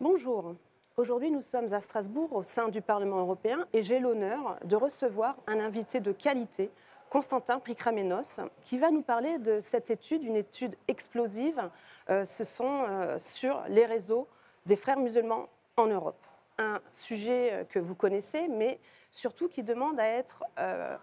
Bonjour. Aujourd'hui, nous sommes à Strasbourg au sein du Parlement européen et j'ai l'honneur de recevoir un invité de qualité, Constantin Prikramenos, qui va nous parler de cette étude, une étude explosive. Sur les réseaux des frères musulmans en Europe. Un sujet que vous connaissez, mais surtout qui demande à être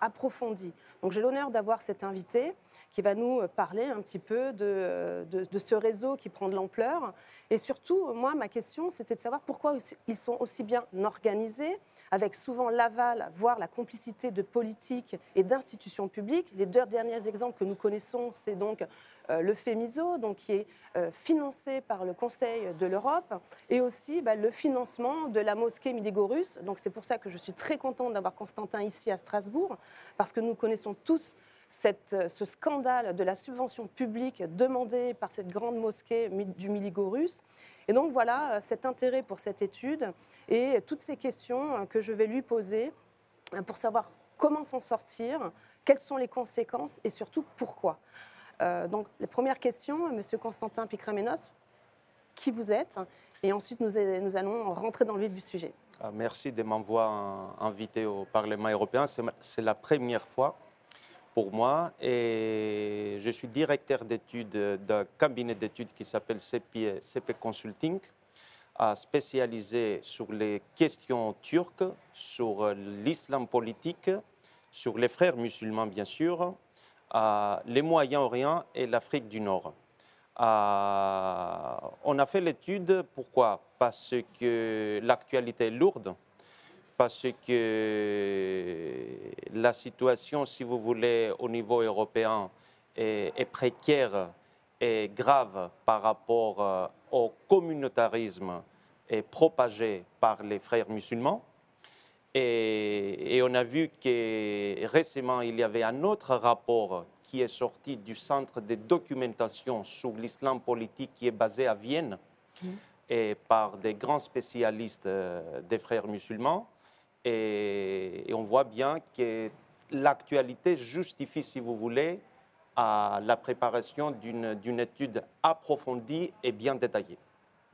approfondi. Donc j'ai l'honneur d'avoir cet invité qui va nous parler un petit peu de ce réseau qui prend de l'ampleur. Et surtout, moi, ma question, c'était de savoir pourquoi ils sont aussi bien organisés, avec souvent l'aval, voire la complicité de politiques et d'institutions publiques. Les deux derniers exemples que nous connaissons, c'est donc le FEMISO, donc, qui est financé par le Conseil de l'Europe, et aussi le financement de la mosquée Miligorus. Donc c'est pour ça que je suis très contente d'avoir Constantin ici à Strasbourg, parce que nous connaissons tous ce scandale de la subvention publique demandée par cette grande mosquée du Miligorus. Et donc voilà cet intérêt pour cette étude et toutes ces questions que je vais lui poser pour savoir comment s'en sortir, quelles sont les conséquences et surtout pourquoi. Donc la première question, Monsieur Constantin Prikramenos, qui vous êtes? Et ensuite nous allons rentrer dans le vif du sujet. Merci de m'avoir invité au Parlement européen. C'est la première fois pour moi et je suis directeur d'études d'un cabinet d'études qui s'appelle CP Consulting, spécialisé sur les questions turques, sur l'islam politique, sur les frères musulmans bien sûr, les Moyen-Orient et l'Afrique du Nord. On a fait l'étude, pourquoi? Parce que l'actualité est lourde, parce que la situation, si vous voulez, au niveau européen est précaire et grave par rapport au communautarisme propagé par les frères musulmans. Et on a vu que récemment, il y avait un autre rapport qui est sorti du Centre de documentation sur l'islam politique qui est basé à Vienne et par des grands spécialistes des frères musulmans. Et on voit bien que l'actualité justifie, si vous voulez, la préparation d'une étude approfondie et bien détaillée.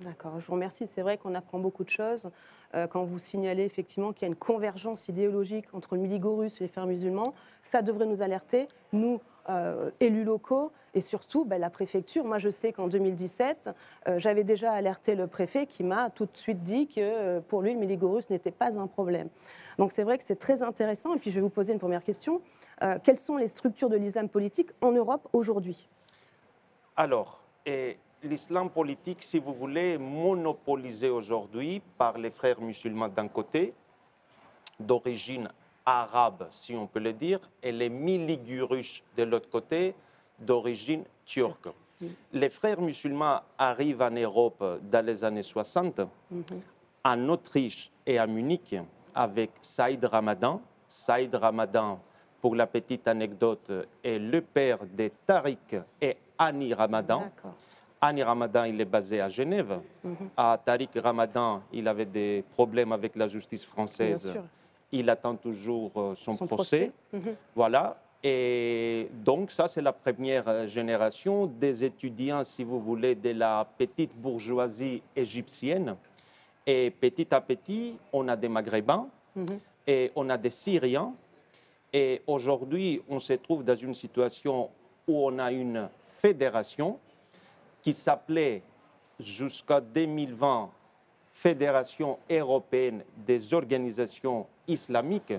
D'accord, je vous remercie. C'est vrai qu'on apprend beaucoup de choses quand vous signalez effectivement qu'il y a une convergence idéologique entre Miligorus et les frères musulmans. Ça devrait nous alerter, nous, élus locaux, et surtout la préfecture. Moi, je sais qu'en 2017, j'avais déjà alerté le préfet qui m'a tout de suite dit que pour lui, le Miligorus n'était pas un problème. Donc c'est vrai que c'est très intéressant. Et puis je vais vous poser une première question. Quelles sont les structures de l'islam politique en Europe aujourd'hui? Alors, l'islam politique, si vous voulez, est monopolisé aujourd'hui par les frères musulmans d'un côté, d'origine arabe, si on peut le dire, et les Miligorus de l'autre côté, d'origine turque. Les frères musulmans arrivent en Europe dans les années 60, en Autriche et à Munich, avec Saïd Ramadan. Saïd Ramadan, pour la petite anecdote, est le père de Tariq et Hani Ramadan. Hani Ramadan, il est basé à Genève. Tariq Ramadan, il avait des problèmes avec la justice française. Il attend toujours son procès. Voilà. Et donc, ça, c'est la première génération des étudiants, si vous voulez, de la petite bourgeoisie égyptienne. Et petit à petit, on a des Maghrébins et on a des Syriens. Et aujourd'hui, on se trouve dans une situation où on a une fédération qui s'appelait jusqu'à 2020 Fédération européenne des organisations islamiques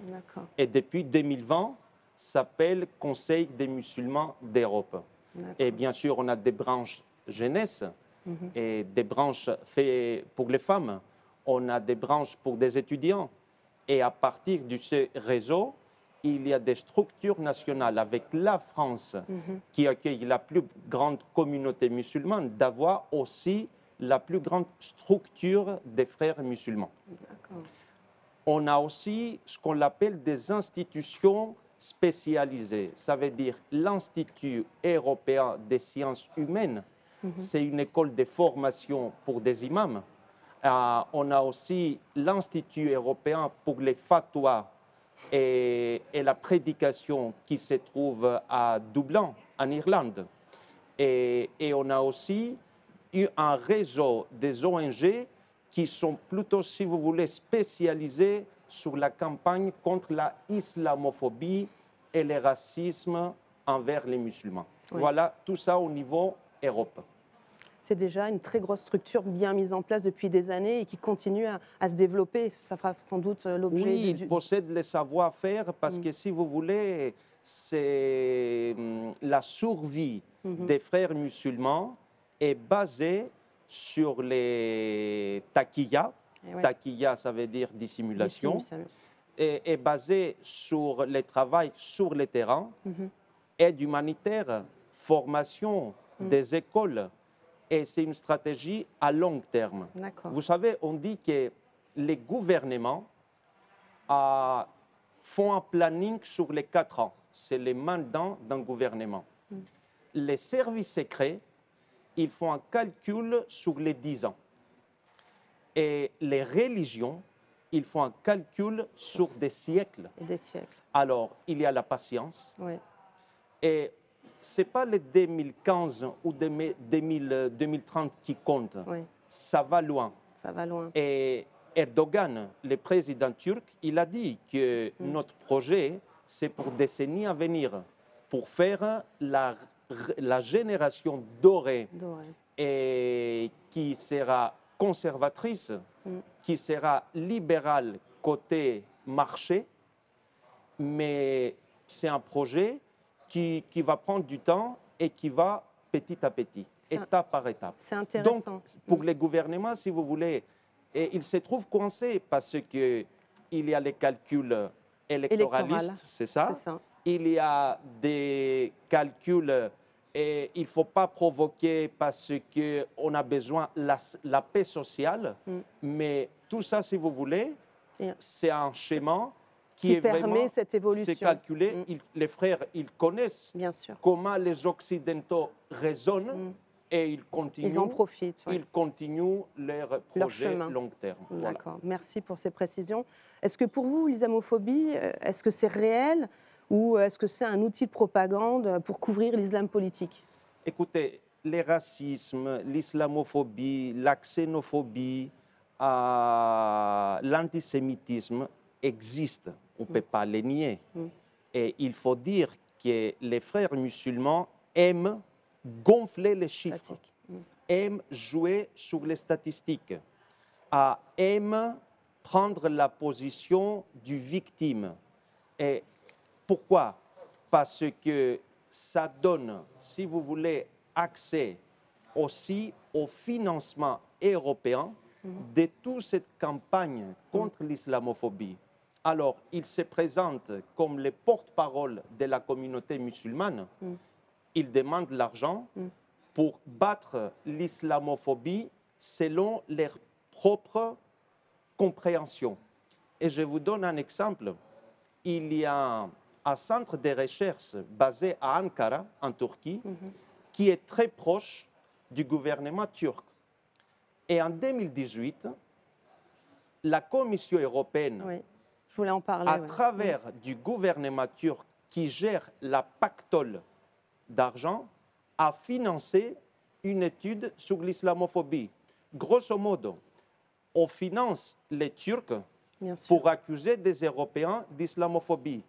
et depuis 2020 s'appelle Conseil des musulmans d'Europe. Et bien sûr, on a des branches jeunesse et des branches faites pour les femmes. On a des branches pour des étudiants. Et à partir de ce réseau, il y a des structures nationales avec la France qui accueille la plus grande communauté musulmane, d'avoir aussi la plus grande structure des frères musulmans. On a aussi ce qu'on appelle des institutions spécialisées. Ça veut dire l'Institut européen des sciences humaines. C'est une école de formation pour des imams. On a aussi l'Institut européen pour les fatwas et la prédication qui se trouve à Dublin, en Irlande. Et on a aussi eu un réseau des ONG qui sont plutôt, si vous voulez, spécialisés sur la campagne contre la islamophobie et le racisme envers les musulmans. Oui. Voilà, tout ça au niveau Europe. C'est déjà une très grosse structure bien mise en place depuis des années et qui continue à se développer. Ça fera sans doute l'objet Oui, il possède le savoir-faire parce que, si vous voulez, c'est la survie des frères musulmans est basée sur les taqiyya. Et ouais. Taqiyya, ça veut dire dissimulation. Est basée sur le travail sur le terrain, aide humanitaire, formation des écoles. Et c'est une stratégie à long terme. Vous savez, on dit que les gouvernements font un planning sur les 4 ans. C'est le mandat d'un gouvernement. Les services secrets, ils font un calcul sur les 10 ans. Et les religions, ils font un calcul sur des siècles. Et des siècles. Alors, il y a la patience. Oui. Et ce n'est pas le 2015 ou 2030 qui compte. Oui. Ça va loin. Ça va loin. Et Erdogan, le président turc, il a dit que notre projet, c'est pour des décennies à venir, pour faire la génération dorée. Et qui sera conservatrice, qui sera libérale côté marché, mais c'est un projet qui va prendre du temps et qui va petit à petit, étape par étape. C'est intéressant. Donc, pour les gouvernements, si vous voulez, ils se trouvent coincés parce qu'il y a les calculs électoralistes, c'est ça. Il y a des calculs et il ne faut pas provoquer parce qu'on a besoin de la paix sociale. Mais tout ça, si vous voulez, c'est un schéma qui est permet vraiment, cette évolution. C'est calculé. Les frères, ils connaissent comment les Occidentaux raisonnent et ils continuent. Ils en profitent. Ils continuent leur projet long terme. D'accord. Merci pour ces précisions. Est-ce que pour vous, l'islamophobie, est-ce que c'est réel ou est-ce que c'est un outil de propagande pour couvrir l'islam politique? Écoutez, le racisme, l'islamophobie, la xénophobie, l'antisémitisme existent. On ne peut pas les nier. Et il faut dire que les frères musulmans aiment gonfler les chiffres, aiment jouer sur les statistiques, aiment prendre la position du victime. Et pourquoi? Parce que ça donne, si vous voulez, accès aussi au financement européen de toute cette campagne contre l'islamophobie. Alors, il se présente comme les porte-parole de la communauté musulmane. Il demande l'argent pour battre l'islamophobie selon leur propre compréhension. Et je vous donne un exemple. Il y a un centre de recherche basé à Ankara, en Turquie, qui est très proche du gouvernement turc. Et en 2018, la Commission européenne, je voulais en parler, à travers du gouvernement turc qui gère la pactole d'argent, a financé une étude sur l'islamophobie. Grosso modo, on finance les Turcs pour accuser des Européens d'islamophobie.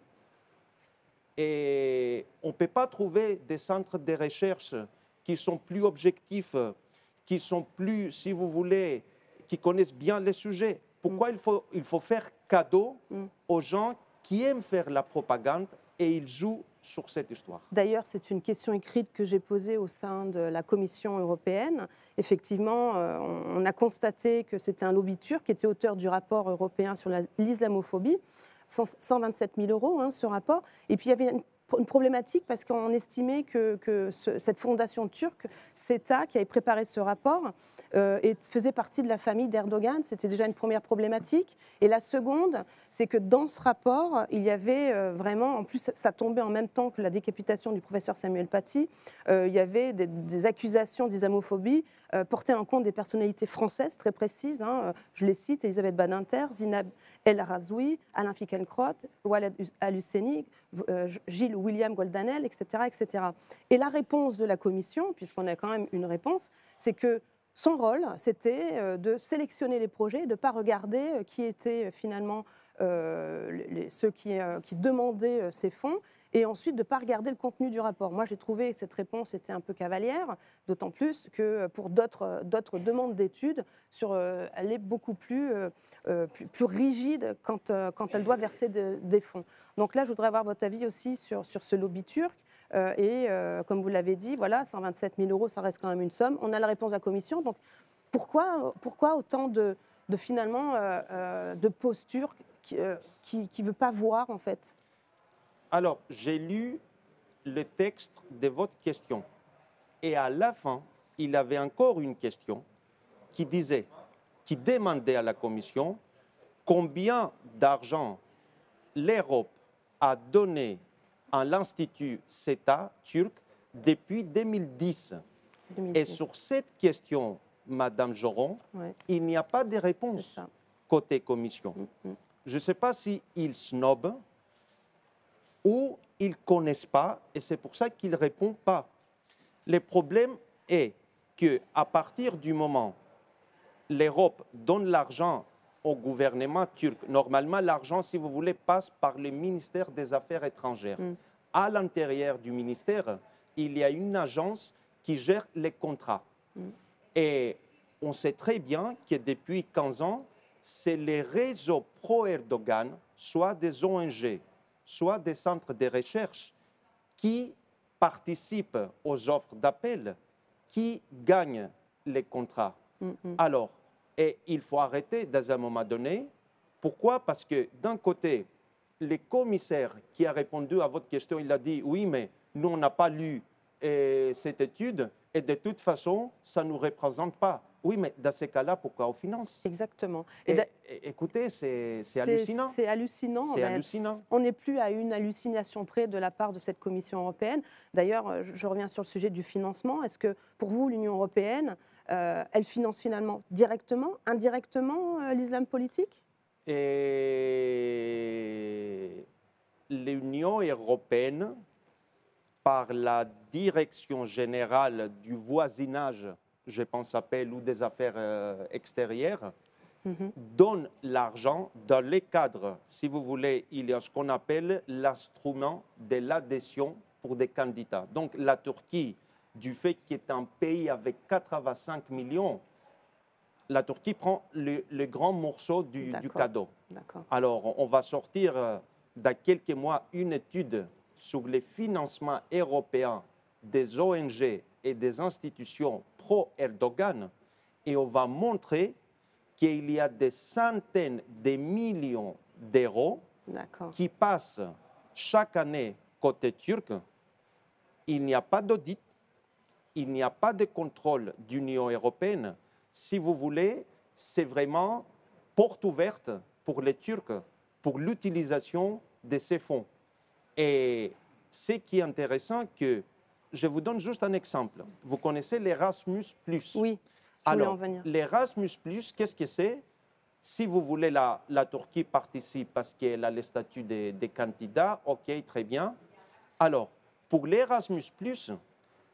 Et on ne peut pas trouver des centres de recherche qui sont plus objectifs, qui sont plus, si vous voulez, qui connaissent bien les sujets. Pourquoi il faut faire cadeau aux gens qui aiment faire la propagande et ils jouent sur cette histoire? D'ailleurs, c'est une question écrite que j'ai posée au sein de la Commission européenne. Effectivement, on a constaté que c'était un lobby turc qui était auteur du rapport européen sur l'islamophobie. 127 000 € ce rapport. Et puis il y avait une problématique parce qu'on estimait que cette fondation turque, CETA, qui avait préparé ce rapport, faisait partie de la famille d'Erdogan. C'était déjà une première problématique. Et la seconde, c'est que dans ce rapport, il y avait vraiment, en plus ça tombait en même temps que la décapitation du professeur Samuel Paty, il y avait des accusations d'islamophobie portées à l'encontre des personnalités françaises très précises. Je les cite: Elisabeth Badinter, Zineb El Razoui, Alain Finkielkraut, Walid Al-Husseini, Gilles William Goldanel, etc., etc. Et la réponse de la Commission, puisqu'on a quand même une réponse, c'est que Son rôle, c'était de sélectionner les projets, de ne pas regarder qui étaient finalement ceux qui demandaient ces fonds, et ensuite de ne pas regarder le contenu du rapport. Moi, j'ai trouvé cette réponse était un peu cavalière, d'autant plus que pour d'autres demandes d'études, elle est beaucoup plus rigide quand elle doit verser des fonds. Donc là, je voudrais avoir votre avis aussi sur ce lobby turc. Comme vous l'avez dit, voilà, 127 000 euros, ça reste quand même une somme. On a la réponse de la Commission. Donc pourquoi autant de finalement de posture qui ne veut pas voir en fait? Alors, j'ai lu le texte de votre question. Et à la fin, il y avait encore une question qui demandait à la Commission combien d'argent l'Europe a donné à l'Institut CETA turc depuis 2010. 2010. Et sur cette question, Madame Joron, Ouais. il n'y a pas de réponse côté Commission. Je ne sais pas s'ils snobent ou ils ne connaissent pas, et c'est pour ça qu'ils ne répondent pas. Le problème est qu'à partir du moment où l'Europe donne l'argent au gouvernement turc, normalement l'argent, si vous voulez, passe par le ministère des Affaires étrangères. À l'intérieur du ministère, il y a une agence qui gère les contrats. Et on sait très bien que depuis 15 ans, c'est les réseaux pro-Erdogan, soit des ONG, soit des centres de recherche, qui participent aux offres d'appel, qui gagnent les contrats. Alors, et il faut arrêter dans un moment donné. Pourquoi? Parce que d'un côté, le commissaire qui a répondu à votre question, il a dit « Oui, mais nous, on n'a pas lu cette étude et de toute façon, ça ne nous représente pas. » Oui, mais dans ces cas-là, pourquoi on finance? Exactement. Écoutez, c'est hallucinant. C'est hallucinant. C'est hallucinant. On n'est plus à une hallucination près de la part de cette Commission européenne. D'ailleurs, je reviens sur le sujet du financement. Est-ce que pour vous, l'Union européenne, elle finance finalement directement, indirectement l'islam politique? Et l'Union européenne, par la direction générale du voisinage, je pense appelle, ou des affaires extérieures, donne l'argent dans les cadres. Si vous voulez, il y a ce qu'on appelle l'instrument de l'adhésion pour des candidats. Donc la Turquie, du fait qu'il est un pays avec 85 millions, la Turquie prend le grand morceau du cadeau. Alors, on va sortir dans quelques mois une étude sur les financements européens des ONG et des institutions pro-Erdogan, et on va montrer qu'il y a des centaines de millions d'euros qui passent chaque année côté turc. Il n'y a pas d'audit, il n'y a pas de contrôle d'Union européenne. Si vous voulez, c'est vraiment porte ouverte pour les Turcs, pour l'utilisation de ces fonds. Et ce qui est intéressant, que je vous donne juste un exemple. Vous connaissez l'Erasmus+. Oui, je voulais en venir. L'Erasmus+, qu'est-ce que c'est? Si vous voulez, la Turquie participe parce qu'elle a le statut de candidat, ok, très bien. Alors, pour l'Erasmus+,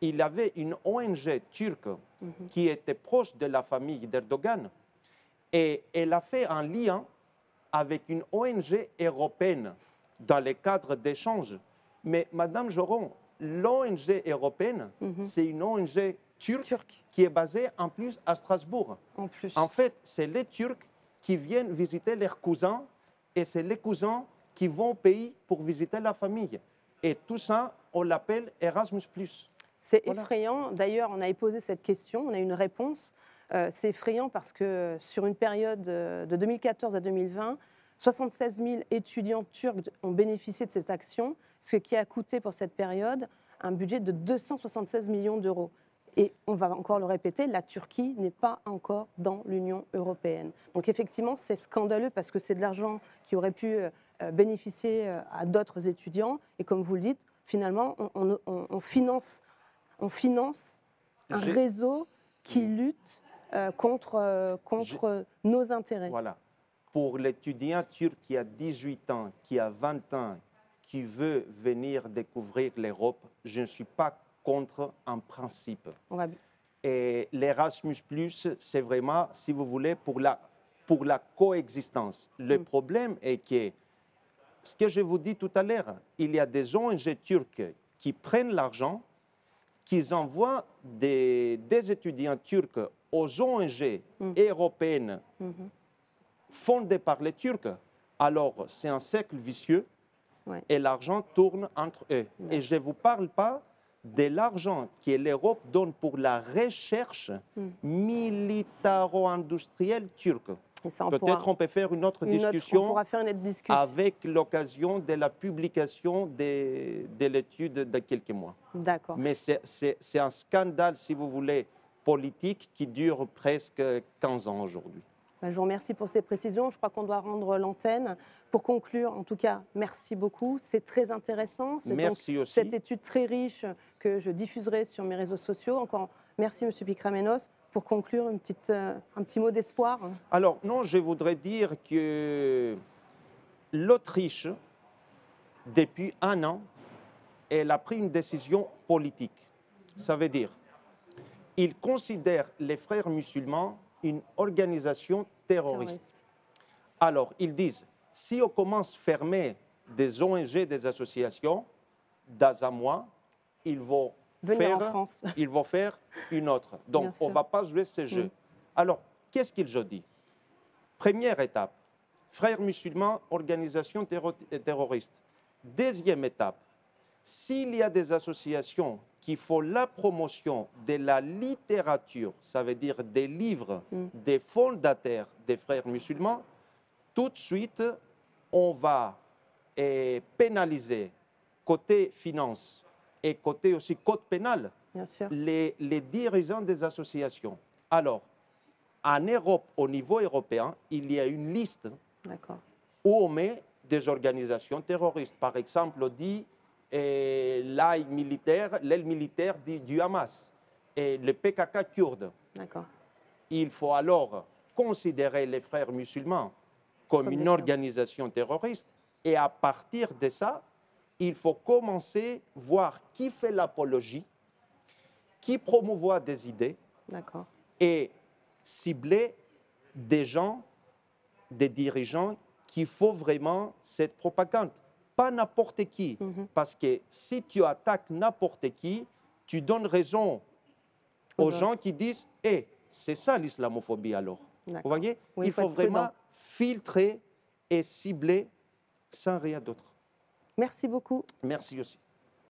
il y avait une ONG turque qui était proche de la famille d'Erdogan, et elle a fait un lien avec une ONG européenne dans le cadre d'échanges. Mais Madame Joron, l'ONG européenne, c'est une ONG turque qui est basée en plus à Strasbourg. En fait, c'est les Turcs qui viennent visiter leurs cousins, et c'est les cousins qui vont au pays pour visiter la famille. Et tout ça, on l'appelle Erasmus+. C'est effrayant. D'ailleurs, on a posé cette question, on a une réponse. C'est effrayant parce que sur une période de 2014 à 2020, 76 000 étudiants turcs ont bénéficié de cette action, ce qui a coûté pour cette période un budget de 276 millions d'euros. Et on va encore le répéter, la Turquie n'est pas encore dans l'Union européenne. Donc effectivement, c'est scandaleux parce que c'est de l'argent qui aurait pu bénéficier à d'autres étudiants. Et comme vous le dites, finalement, on finance un réseau qui lutte contre nos intérêts. Voilà. Pour l'étudiant turc qui a 18 ans, qui a 20 ans, qui veut venir découvrir l'Europe, je ne suis pas contre un principe. Et l'Erasmus+, c'est vraiment, si vous voulez, pour la coexistence. Le problème est que, ce que je vous dis tout à l'heure, il y a des ONG turques qui prennent l'argent, qui envoient des étudiants turcs aux ONG européennes fondées par les Turcs. Alors, c'est un cercle vicieux et l'argent tourne entre eux. Et je ne vous parle pas de l'argent que l'Europe donne pour la recherche militaro-industrielle turque. Peut-être on peut faire une autre discussion avec l'occasion de la publication de l'étude de quelques mois. D'accord. Mais c'est un scandale, si vous voulez, politique qui dure presque 15 ans aujourd'hui. Je vous remercie pour ces précisions. Je crois qu'on doit rendre l'antenne. Pour conclure, en tout cas, merci beaucoup. C'est très intéressant. Merci aussi. Cette étude très riche que je diffuserai sur mes réseaux sociaux. Encore merci, M. Picramenos. Pour conclure, un petit mot d'espoir. Alors, non, je voudrais dire que l'Autriche, depuis 1 an, elle a pris une décision politique. Ça veut dire, ils considèrent les frères musulmans une organisation terroriste. Alors, ils disent, si on commence à fermer des ONG, des associations, dans un mois, ils vont faire une autre. Donc, on ne va pas jouer ce jeu. Alors, qu'est-ce qu'ils ont dit? Première étape, frères musulmans, organisation terroriste. Deuxième étape, s'il y a des associations qui font la promotion de la littérature, ça veut dire des livres des fondateurs des frères musulmans, tout de suite, on va pénaliser côté finance et côté aussi code pénal les dirigeants des associations. Alors, en Europe, au niveau européen, il y a une liste où on met des organisations terroristes. Par exemple, on dit l'aile militaire du Hamas et le PKK kurde. Il faut alors considérer les frères musulmans comme une organisation terroriste et à partir de ça, il faut commencer à voir qui fait l'apologie, qui promouvoit des idées et cibler des gens, des dirigeants qui font vraiment cette propagande. Pas n'importe qui, parce que si tu attaques n'importe qui, tu donnes raison aux gens qui disent « Eh, c'est ça l'islamophobie alors ». Vous voyez, il faut vraiment filtrer et cibler sans rien d'autre. Merci beaucoup. Merci aussi.